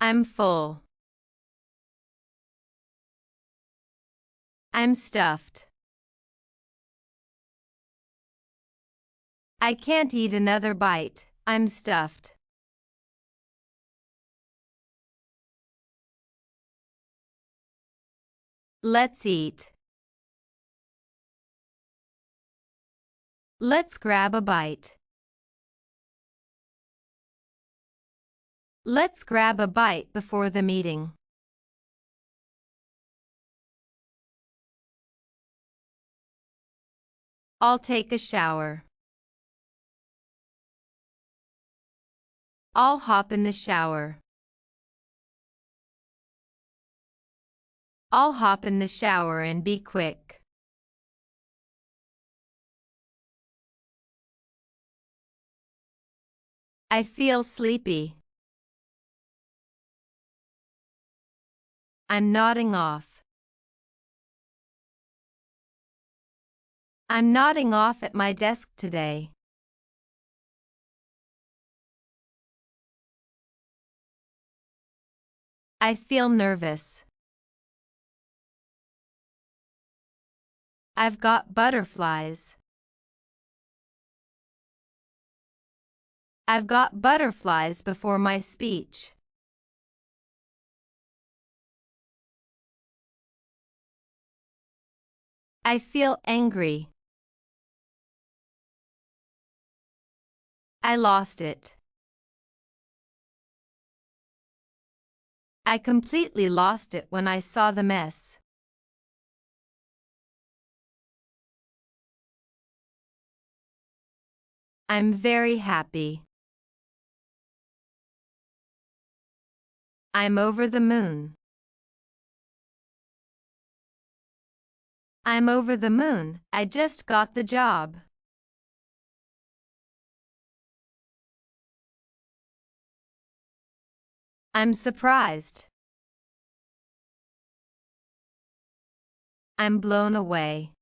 I'm full. I'm stuffed. I can't eat another bite. I'm stuffed. Let's eat. Let's grab a bite. Let's grab a bite before the meeting. I'll take a shower. I'll hop in the shower. I'll hop in the shower and be quick. I feel sleepy. I'm nodding off. I'm nodding off at my desk today. I feel nervous. I've got butterflies. I've got butterflies before my speech. I feel angry. I lost it. I completely lost it when I saw the mess. I'm very happy. I'm over the moon. I'm over the moon. I just got the job. I'm surprised. I'm blown away.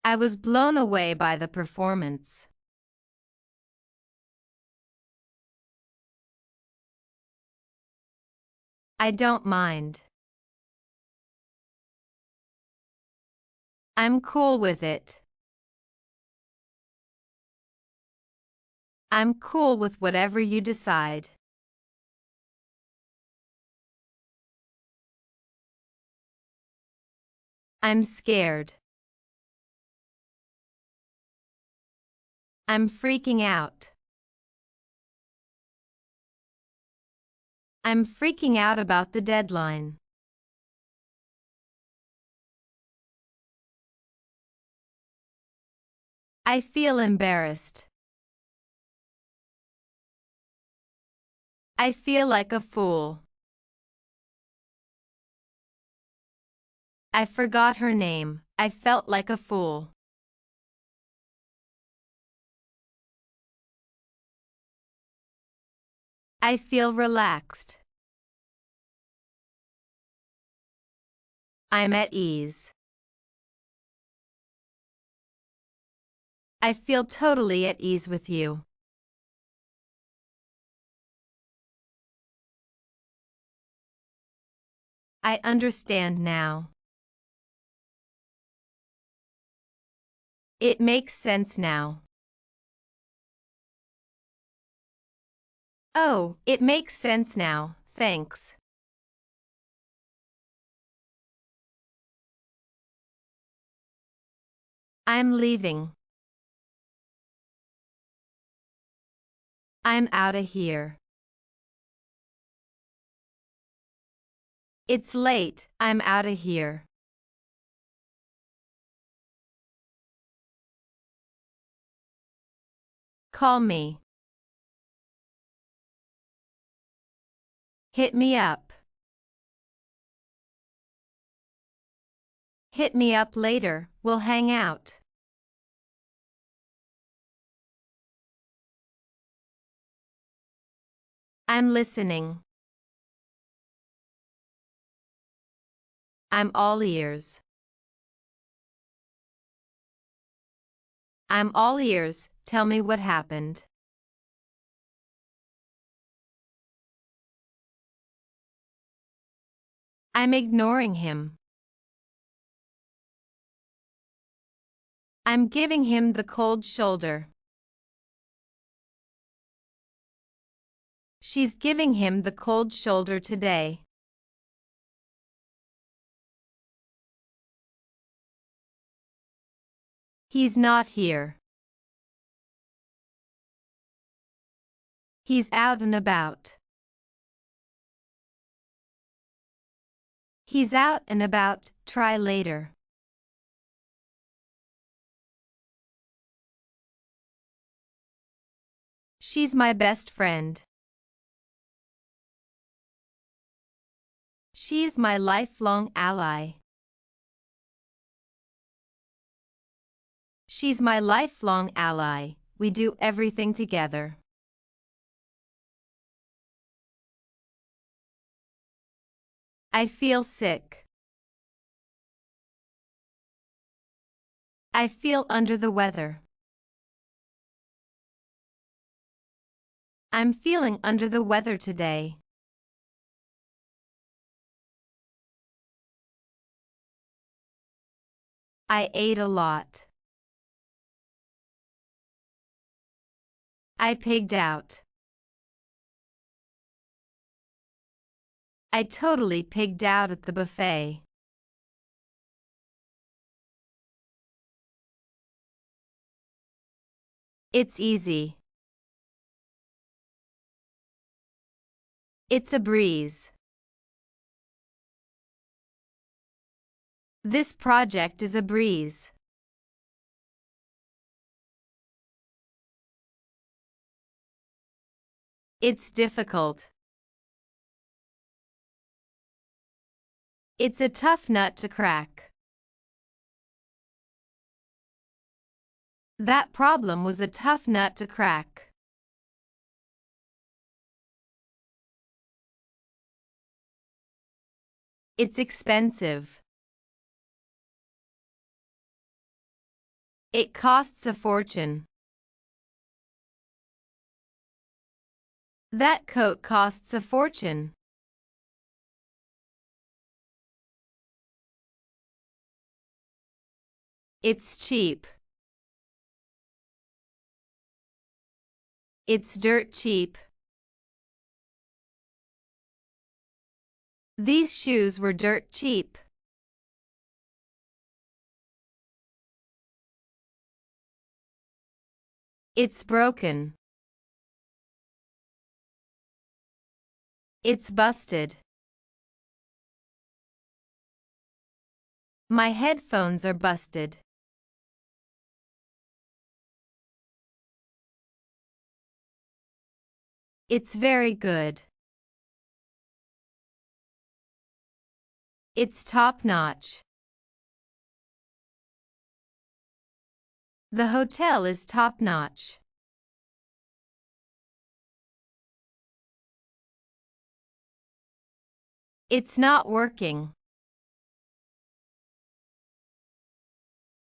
I was blown away by the performance. I don't mind. I'm cool with it. I'm cool with whatever you decide. I'm scared. I'm freaking out. I'm freaking out about the deadline. I feel embarrassed. I feel like a fool. I forgot her name. I felt like a fool. I feel relaxed. I'm at ease. I feel totally at ease with you. I understand now. It makes sense now. Oh, it makes sense now, thanks. I'm leaving. I'm outta here. It's late, I'm outta here. Call me. Hit me up. Hit me up later, we'll hang out. I'm listening. I'm all ears. I'm all ears, tell me what happened. I'm ignoring him. I'm giving him the cold shoulder. She's giving him the cold shoulder today. He's not here. He's out and about. He's out and about, try later. She's my best friend. She's my lifelong ally. She's my lifelong ally. We do everything together. I feel sick. I feel under the weather. I'm feeling under the weather today. I ate a lot. I pigged out. I totally pigged out at the buffet. It's easy. It's a breeze. This project is a breeze. It's difficult. It's a tough nut to crack. That problem was a tough nut to crack. It's expensive. It costs a fortune. That coat costs a fortune. It's cheap. It's dirt cheap. These shoes were dirt cheap. It's broken. It's busted. My headphones are busted. It's very good. It's top-notch. The hotel is top-notch. It's not working.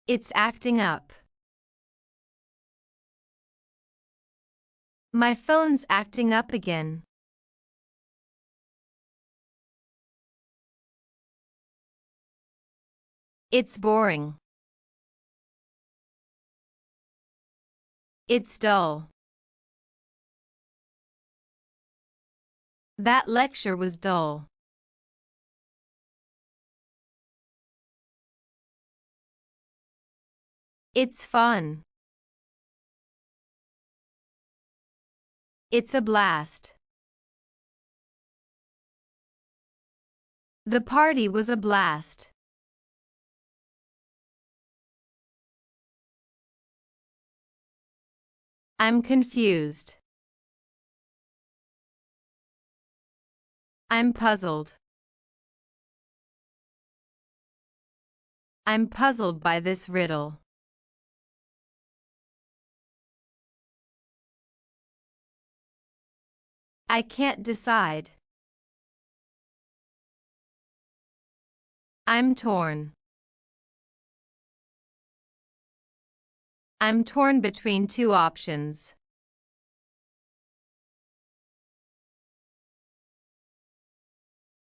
It's acting up. My phone's acting up again. It's boring. It's dull. That lecture was dull. It's fun. It's a blast. The party was a blast. I'm confused. I'm puzzled. I'm puzzled by this riddle. I can't decide. I'm torn. I'm torn between two options.